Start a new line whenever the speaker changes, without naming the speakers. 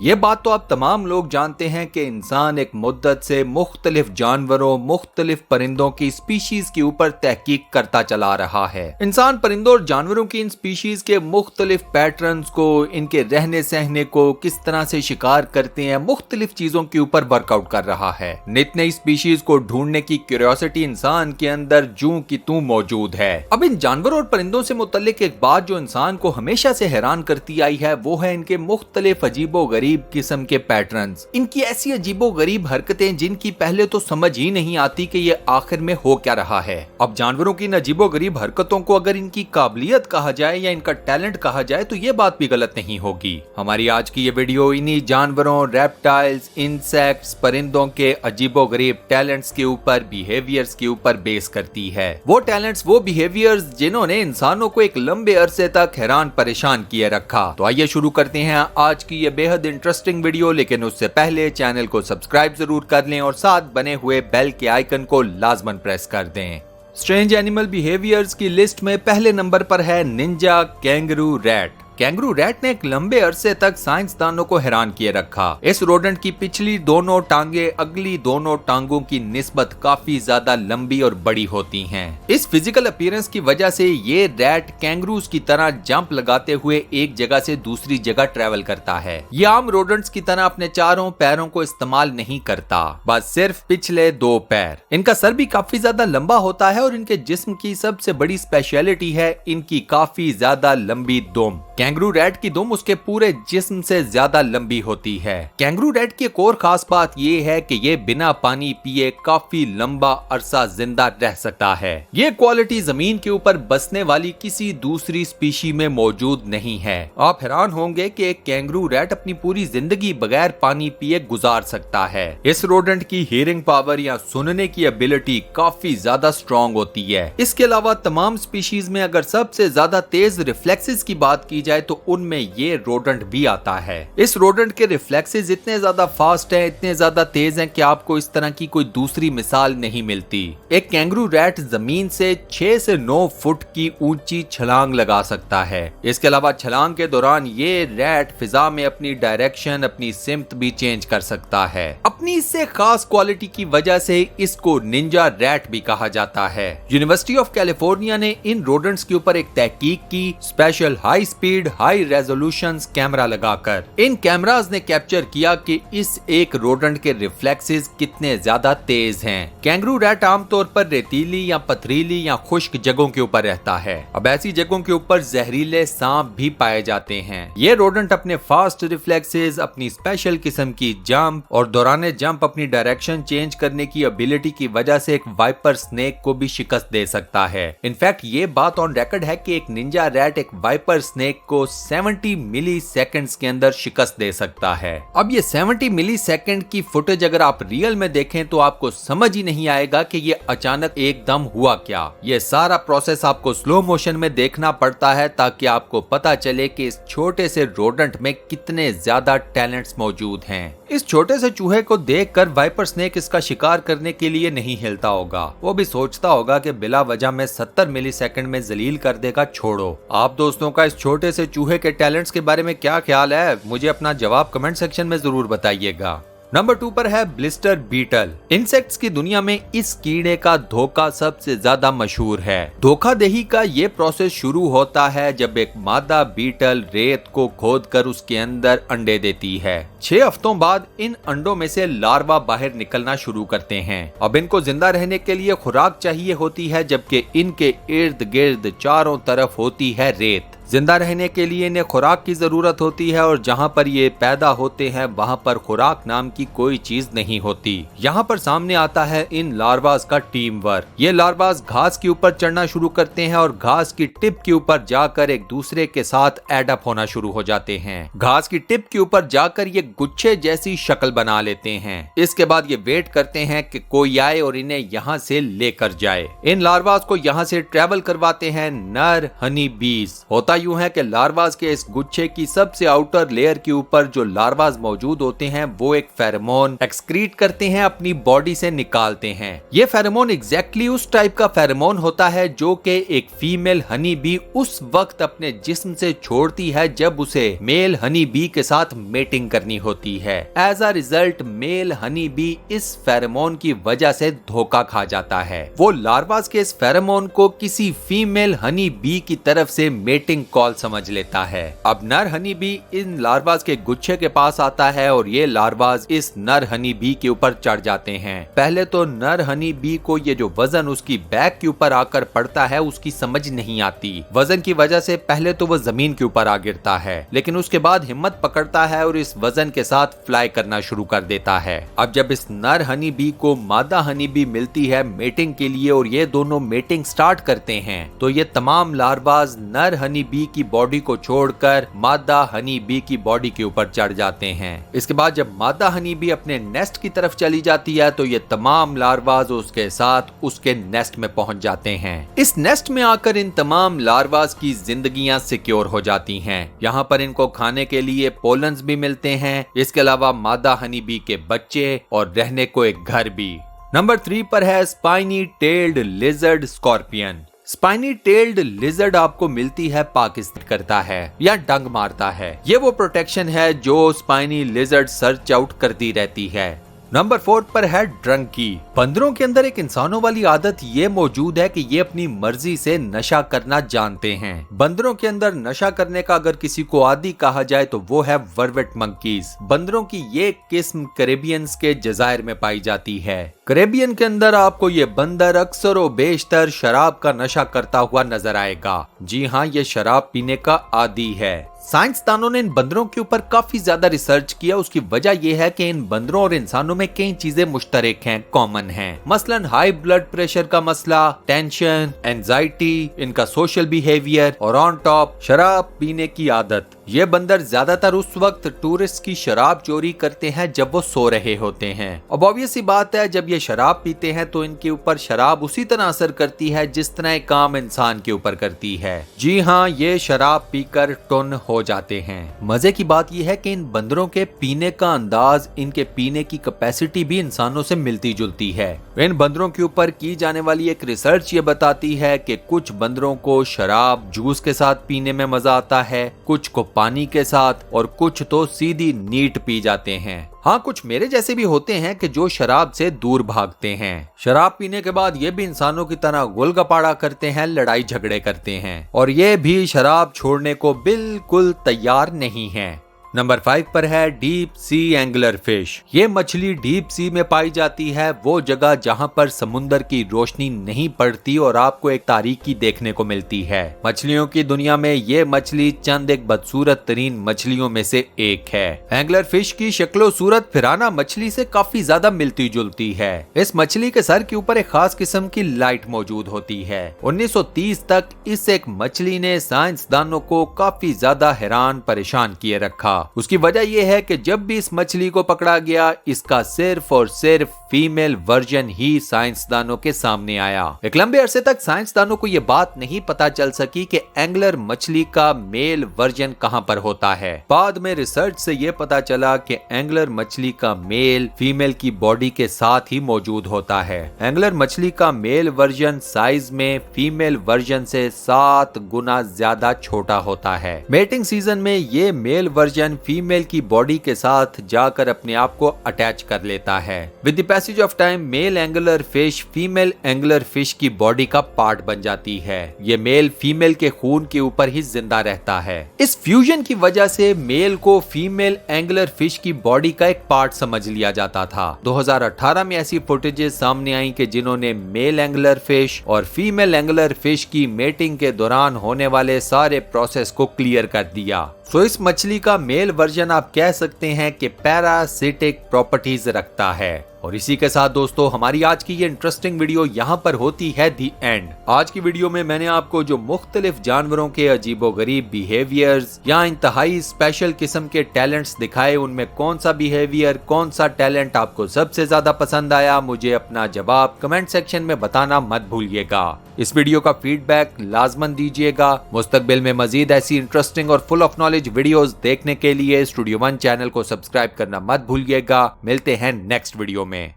ये बात तो आप तमाम लोग जानते हैं कि इंसान एक मुद्दत से मुख्तलिफ जानवरों, मुख्तलिफ परिंदों की स्पीशीज के ऊपर तहकीक करता चला रहा है। इंसान परिंदों और जानवरों की इन स्पीशीज के मुख्तलिफ पैटर्न्स को, इनके रहने सहने को, किस तरह से शिकार करते हैं, मुख्तलिफ चीजों के ऊपर वर्कआउट कर रहा है। नित नई स्पीशीज को ढूंढने की क्यूरियोसिटी इंसान के अंदर जूं की तूं मौजूद है। अब इन जानवरों और परिंदों से मुतल्लिक एक बात जो इंसान को हमेशा से हैरान करती आई है, वो है इनके मुख्तलिफ अजीबो गरीब किस्म के पैटर्न्स। इनकी ऐसी अजीबो गरीब हरकतें जिनकी पहले तो समझ ही नहीं आती कि ये आखिर में हो क्या रहा है। अब जानवरों की इन अजीबो गरीब हरकतों को अगर इनकी काबिलियत कहा जाए या इनका टैलेंट कहा जाए तो ये बात भी गलत नहीं होगी। हमारी आज की ये वीडियो इन्हीं जानवरों, रेप्टाइल्स, इंसेक्ट्स, परिंदों के अजीबो गरीब टैलेंट्स के ऊपर, बिहेवियर्स के ऊपर बेस करती है। वो टैलेंट्स, वो बिहेवियर्स जिन्होंने इंसानों को एक लंबे अरसे तक हैरान परेशान किए रखा। तो आइए शुरू करते हैं आज की ये बेहद इंटरेस्टिंग वीडियो, लेकिन उससे पहले चैनल को सब्सक्राइब जरूर कर लें और साथ बने हुए बेल के आइकन को लाजमन प्रेस कर दें। स्ट्रेंज एनिमल बिहेवियर्स की लिस्ट में पहले नंबर पर है Ninja kangaroo rat. Kangaroo rat ने एक लंबे अरसे तक साइंसदानों को हैरान किए रखा। इस रोडेंट की पिछली दोनों टांगे अगली दोनों टांगों की निस्बत काफी ज्यादा लंबी और बड़ी होती हैं। इस फिजिकल अपीयरेंस की वजह से ये रैट कैंगरूज की तरह जंप लगाते हुए एक जगह से दूसरी जगह ट्रेवल करता है। ये आम रोडेंट्स की तरह अपने चारों पैरों को इस्तेमाल नहीं करता, बस सिर्फ पिछले दो पैर। इनका सर भी काफी ज्यादा लंबा होता है और इनके जिस्म की सबसे बड़ी स्पेशलिटी है इनकी काफी ज्यादा लंबी दुम। कैंगरू रैट की दुम उसके पूरे जिस्म से ज्यादा लंबी होती है। कैंगरू रैट की एक और खास बात ये है कि ये बिना पानी पिए काफी लंबा अरसा जिंदा रह सकता है। ये क्वालिटी जमीन के ऊपर बसने वाली किसी दूसरी स्पीशी में मौजूद नहीं है। आप हैरान होंगे कि एक कैंगरू रैट अपनी पूरी जिंदगी बगैर पानी पिए गुजार सकता है। इस रोडेंट की हियरिंग पावर या सुनने की एबिलिटी काफी ज्यादा स्ट्रॉन्ग होती है। इसके अलावा तमाम स्पीशीज में अगर सबसे ज्यादा तेज रिफ्लेक्सेस की बात की जाए तो उनमें ये रोडेंट भी आता है। इस रोडेंट के रिफ्लेक्सेस इतने ज्यादा फास्ट हैं, इतने ज्यादा तेज हैं कि आपको इस तरह की कोई दूसरी मिसाल नहीं मिलती। एक कैंगरू रैट जमीन से 6 से 9 फुट की ऊंची छलांग लगा सकता है। इसके अलावा छलांग के दौरान ये रैट फिजा में अपनी डायरेक्शन, अपनी सिमत भी चेंज कर सकता है। अपनी इससे खास क्वालिटी की वजह से इसको निंजा रैट भी कहा जाता है। यूनिवर्सिटी ऑफ कैलिफोर्निया ने इन रोडेंट्स के ऊपर एक तहकीक की, special high speed high resolution camera लगाकर। इन कैमरास ने कैप्चर किया कि इस एक रोडेंट के रिफ्लेक्सेस कितने ज्यादा तेज हैं। कैंगरू रैट आमतौर पर रेतीली या पथरीली या खुश्क जगहों के ऊपर रहता है। अब ऐसी जगहों के ऊपर जहरीले सांप भी पाए जाते हैं। ये रोडेंट अपने फास्ट रिफ्लेक्सेस, अपनी स्पेशल किस्म की जंप और दौरान जंप अपनी डायरेक्शन चेंज करने की एबिलिटी की वजह से एक वाइपर स्नेक को भी शिकस्त दे सकता है। इनफैक्ट ये बात ऑन रिकॉर्ड है कि एक निंजा रैट एक वाइपर स्नेक को 70 मिली सेकेंड्स के अंदर शिकस्त दे सकता है। अब ये 70 मिली सेकेंड की फुटेज अगर आप रियल में देखें तो आपको समझ ही नहीं आएगा कि ये अचानक एकदम हुआ क्या। ये सारा प्रोसेस आपको स्लो मोशन में देखना पड़ता है ताकि आपको पता चले कि इस छोटे से रोडेंट में कितने ज्यादा टैलेंट्स मौजूद हैं। इस छोटे से चूहे को देखकर वाइपर स्नेक इसका शिकार करने के लिए नहीं हिलता होगा। वो भी सोचता होगा कि बिला वजह में 70 मिली सेकेंड में जलील कर देगा, छोड़ो। आप दोस्तों का इस छोटे से चूहे के टैलेंट्स के बारे में क्या ख्याल है? मुझे अपना जवाब कमेंट सेक्शन में जरूर बताइएगा। नंबर 2 पर है ब्लिस्टर बीटल। इंसेक्ट्स की दुनिया में इस कीड़े का धोखा सबसे ज्यादा मशहूर है। धोखाधही का ये प्रोसेस शुरू होता है जब एक मादा बीटल रेत को खोदकर उसके अंदर अंडे देती है। 6 हफ्तों बाद इन अंडों में से लार्वा बाहर निकलना शुरू करते हैं। अब इनको जिंदा रहने के लिए खुराक चाहिए होती है, जबकि इनके इर्द गिर्द चारों तरफ होती है रेत। जिंदा रहने के लिए इन्हें खुराक की जरूरत होती है और जहां पर ये पैदा होते हैं वहां पर खुराक नाम की कोई चीज नहीं होती। यहाँ पर सामने आता है इन लार्वास का टीम वर्क। ये लार्वास घास के ऊपर चढ़ना शुरू करते हैं और घास की टिप के ऊपर जाकर एक दूसरे के साथ एडअप होना शुरू हो जाते हैं। घास की टिप के ऊपर जाकर ये गुच्छे जैसी शक्ल बना लेते हैं। इसके बाद ये वेट करते हैं कि कोई आए और इन्हें यहाँ से लेकर जाए। इन लार्वास को यहाँ से ट्रेवल करवाते हैं नर हनी बीज। होता यूं है कि लार्वास के इस गुच्छे की सबसे आउटर लेयर के ऊपर जो लार्वास मौजूद होते हैं वो एक फेरोमोन एक्सक्रीट करते हैं, अपनी बॉडी से निकालते हैं। ये फेरोमोन एग्जैक्टली उस टाइप का फेरोमोन होता है जो कि एक फीमेल हनी बी उस वक्त अपने जिस्म से छोड़ती है जब उसे मेल हनी बी के साथ मेटिंग करनी होती है। As a result male honey bee इस फेरोमोन की वजह से धोखा खा जाता है। वो लार्वास के इस फेरोमोन को किसी फीमेल हनी बी की तरफ से मेटिंग कॉल समझ लेता है। अब नर हनी बी इन लार्वास के गुच्छे के पास आता है और ये लार्वास इस नर हनी बी के ऊपर चढ़ जाते हैं। पहले तो नर हनी बी को ये जो वजन उसकी बैक के ऊपर आकर पड़ता है उसकी समझ नहीं आती। वजन की वजह से पहले तो वो जमीन के ऊपर आ गिरता है, लेकिन उसके बाद हिम्मत पकड़ता है और इस वजन के साथ फ्लाई करना शुरू कर देता है। अब जब इस नर हनी बी को मादा हनी बी मिलती है मेटिंग के लिए और ये दोनों मेटिंग स्टार्ट करते हैं तो ये तमाम लार्वास नर हनी बी की बॉडी को छोड़कर मादा हनी बी की बॉडी के ऊपर चढ़ जाते हैं। इसके बाद जब मादा हनी बी अपने नेस्ट की तरफ चली जाती है तो ये तमाम लार्वास उसके साथ उसके नेस्ट में पहुंच जाते हैं। इस नेस्ट में आकर इन तमाम लार्वास की जिंदगियां सिक्योर हो जाती हैं। यहाँ पर इनको खाने के लिए पोलन्स भी मिलते हैं, इसके अलावा मादा हनी बी के बच्चे और रहने को एक घर भी। नंबर 3 पर है spiny tailed lizard scorpion. Spiny tailed lizard आपको मिलती है पाकिस्तान करता है या डंग मारता है। ये वो प्रोटेक्शन है जो स्पाइनी लिजर्ड सर्च आउट करती रहती है। नंबर 4 पर है ड्रंकी। बंदरों के अंदर एक इंसानों वाली आदत ये मौजूद है कि ये अपनी मर्जी से नशा करना जानते हैं। बंदरों के अंदर नशा करने का अगर किसी को आदी कहा जाए तो वो है वर्वेट मंकीज। बंदरों की ये किस्म कैरेबियंस के जजायर में पाई जाती है। कैरेबियन के अंदर आपको ये बंदर अक्सर व बेशतर शराब का नशा करता हुआ नजर आएगा। जी हाँ, ये शराब पीने का आदी है। साइंसदानों ने इन बंदरों के ऊपर काफी ज्यादा रिसर्च किया। उसकी वजह यह है कि इन बंदरों और इंसानों में कई चीजें मुश्तरक हैं, कॉमन हैं। मसलन हाई ब्लड प्रेशर का मसला, टेंशन, एंजाइटी, इनका सोशल बिहेवियर और ऑन टॉप शराब पीने की आदत। ये बंदर ज्यादातर उस वक्त टूरिस्ट की शराब चोरी करते हैं जब वो सो रहे होते हैं। अब ऑब्वियस सी बात है, जब ये शराब पीते हैं तो इनके ऊपर शराब उसी तरह असर करती है जिस तरह एक काम इंसान के ऊपर करती है। जी हाँ, ये शराब पीकर टुन हो जाते हैं। मजे की बात यह है कि इन बंदरों के पीने का अंदाज, इनके पीने की कैपेसिटी भी इंसानों से मिलती जुलती है। इन बंदरों के ऊपर की जाने वाली एक रिसर्च ये बताती है कि कुछ बंदरों को शराब जूस के साथ पीने में मजा आता है, कुछ को पानी के साथ और कुछ तो सीधी नीट पी जाते हैं। हाँ, कुछ मेरे जैसे भी होते हैं कि जो शराब से दूर भागते हैं। शराब पीने के बाद ये भी इंसानों की तरह गुलगपाड़ा करते हैं, लड़ाई झगड़े करते हैं और ये भी शराब छोड़ने को बिल्कुल तैयार नहीं है। नंबर 5 पर है डीप सी एंगलर फिश। ये मछली डीप सी में पाई जाती है, वो जगह जहां पर समुंदर की रोशनी नहीं पड़ती और आपको एक तारीकी देखने को मिलती है। मछलियों की दुनिया में ये मछली चंद एक बदसूरत तरीन मछलियों में से एक है। एंगलर फिश की शक्लो सूरत फिराना मछली से काफी ज्यादा मिलती जुलती है। इस मछली के सर के ऊपर एक खास किस्म की लाइट मौजूद होती है। 1930 तक इस एक मछली ने साइंसदानों को काफी ज्यादा हैरान परेशान किए रखा। उसकी वजह यह है कि जब भी इस मछली को पकड़ा गया, इसका सिर्फ और सिर्फ फीमेल वर्जन ही साइंसदानों के सामने आया। एक लंबे अरसे तक साइंसदानों को यह बात नहीं पता चल सकी कि एंगलर मछली का मेल वर्जन कहां पर होता है। बाद में रिसर्च से यह पता चला कि एंगलर मछली का मेल फीमेल की बॉडी के साथ ही मौजूद होता है। एंगलर मछली का मेल वर्जन साइज में फीमेल वर्जन से 7 गुना ज्यादा छोटा होता है। मेटिंग सीजन में ये मेल वर्जन फीमेल की बॉडी के साथ जाकर अपने आप को अटैच कर लेता है। With the passage of time male angler fish female angler fish की बॉडी का पार्ट बन जाती है। ये मेल फीमेल के खून के ऊपर ही जिंदा रहता है। इस फ्यूजन की वजह से मेल को फीमेल एंगलर फिश की बॉडी का एक पार्ट समझ लिया जाता था। 2018 में ऐसी फुटेजेस सामने आई कि जिन्होंने मेल एंगलर फिश और फीमेल एंगलर फिश की मेटिंग के दौरान होने वाले सारे प्रोसेस को क्लियर कर दिया। तो इस मछली का मेल वर्जन आप कह सकते हैं कि पैरासिटिक प्रॉपर्टीज रखता है और इसी के साथ दोस्तों हमारी आज की ये इंटरेस्टिंग वीडियो यहाँ पर होती है दी एंड। आज की वीडियो में मैंने आपको जो मुख्तलिफ जानवरों के अजीबोगरीब बिहेवियर्स या इंतहाई स्पेशल किस्म के टैलेंट्स दिखाए, उनमें कौन सा बिहेवियर, कौन सा टैलेंट आपको सबसे ज्यादा पसंद आया, मुझे अपना जवाब कमेंट सेक्शन में बताना मत भूलिएगा। इस वीडियो का फीडबैक लाजमन दीजिएगा। मुस्तकबिल में मजीद ऐसी इंटरेस्टिंग और फुल ऑफ नॉलेज वीडियोस देखने के लिए स्टूडियो वन चैनल को सब्सक्राइब करना मत भूलिएगा। मिलते हैं नेक्स्ट वीडियो में।